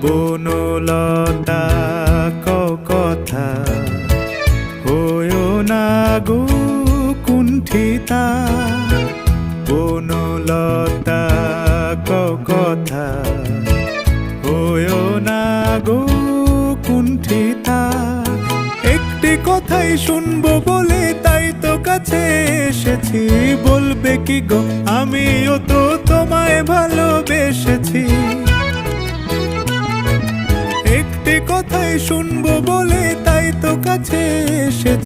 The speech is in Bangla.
বনলতা কথা হয়ো না গো কুণ্ঠিতা। বনলতা কথা হয়ো না গো কুণ্ঠিতা। একটি কথাই শুনবো বলে তাই তো কাছে এসেছি। বলবে কি গো আমিও তো তোমায় ভালোবেসেছি। একটি কথাই শুনবো বলে তাই তো কাছে